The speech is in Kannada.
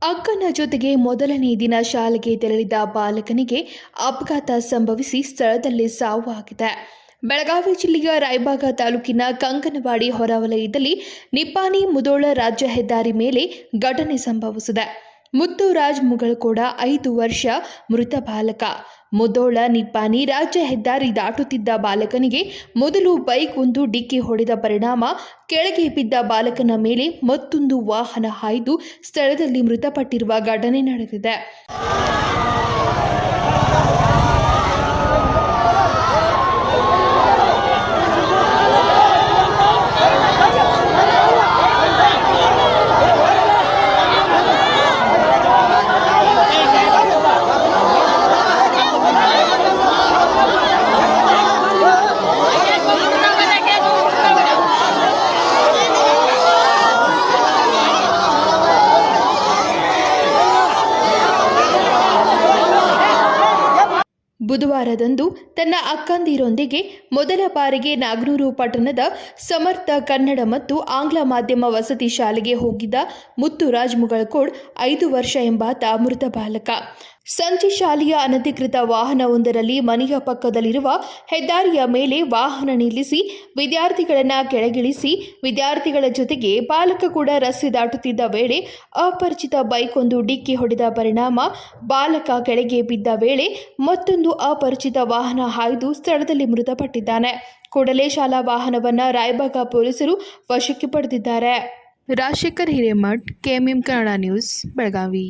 ಅಕ್ಕನ ಜೊತೆಗೆ ಮೊದಲನೇ ದಿನ ಶಾಲೆಗೆ ತೆರಳಿದ ಬಾಲಕನಿಗೆ ಅಪಘಾತ ಸಂಭವಿಸಿ ಸ್ಥಳದಲ್ಲೇ ಸಾವು ಆಗಿದೆ. ಬೆಳಗಾವಿ ಜಿಲ್ಲೆಯ ರಾಯಬಾಗ ತಾಲೂಕಿನ ಕಂಕನವಾಡಿ ಹೊರವಲಯದಲ್ಲಿ ನಿಪ್ಪಾಣಿ ಮುಧೋಳ ರಾಜ್ಯ ಹೆದ್ದಾರಿ ಮೇಲೆ ಘಟನೆ ಸಂಭವಿಸಿದೆ. ಮುತ್ತುರಾಜ್ ಮುಗಳಕೋಡ 5 ವರ್ಷ ಮೃತ ಬಾಲಕ. ಮುಧೋಳ ನಿಪ್ಪಾಣಿ ರಾಜ್ಯ ಹೆದ್ದಾರಿ ದಾಟುತ್ತಿದ್ದ ಬಾಲಕನಿಗೆ ಮೊದಲು ಬೈಕ್ ಒಂದು ಡಿಕ್ಕಿ ಹೊಡೆದ ಪರಿಣಾಮ ಕೆಳಗೆ ಬಿದ್ದ ಬಾಲಕನ ಮೇಲೆ ಮತ್ತೊಂದು ವಾಹನ ಹಾಯ್ದು ಸ್ಥಳದಲ್ಲಿ ಮೃತಪಟ್ಟಿರುವ ಘಟನೆ ನಡೆದಿದೆ. ಬುಧವಾರದಂದು ತನ್ನ ಅಕ್ಕಂದಿರೊಂದಿಗೆ ಮೊದಲ ಬಾರಿಗೆ ನಾಗನೂರು ಪಟ್ಟಣದ ಸಮರ್ಥ ಕನ್ನಡ ಮತ್ತು ಆಂಗ್ಲ ಮಾಧ್ಯಮ ವಸತಿ ಶಾಲೆಗೆ ಹೋಗಿದ್ದ ಮುತ್ತುರಾಜ್ ಮುಗಳಕೋಡ್ 5 ವರ್ಷ ಎಂಬಾತ ಮೃತ ಬಾಲಕ. ಸಂಜೆ ಶಾಲೆಯ ಅನಧಿಕೃತ ವಾಹನವೊಂದರಲ್ಲಿ ಮನೆಯ ಪಕ್ಕದಲ್ಲಿರುವ ಹೆದ್ದಾರಿಯ ಮೇಲೆ ವಾಹನ ನಿಲ್ಲಿಸಿ ವಿದ್ಯಾರ್ಥಿಗಳನ್ನು ಕೆಳಗಿಳಿಸಿ ವಿದ್ಯಾರ್ಥಿಗಳ ಜೊತೆಗೆ ಬಾಲಕ ಕೂಡ ರಸ್ತೆ ದಾಟುತ್ತಿದ್ದ ವೇಳೆ ಅಪರಿಚಿತ ಬೈಕ್ ಒಂದು ಡಿಕ್ಕಿ ಹೊಡೆದ ಪರಿಣಾಮ ಬಾಲಕ ಕೆಳಗೆ ಬಿದ್ದ ವೇಳೆ ಮತ್ತೊಂದು ಅಪರಿಚಿತ ವಾಹನ ಹಾಯ್ದು ಸ್ಥಳದಲ್ಲಿ ಮೃತಪಟ್ಟಿದ್ದಾನೆ. ಕೂಡಲೇ ಶಾಲಾ ವಾಹನವನ್ನು ರಾಯಬಾಗ ಪೊಲೀಸರು ವಶಕ್ಕೆ ಪಡೆದಿದ್ದಾರೆ. Rajashekhar Hiremath, KMM Kannada news, Belagavi.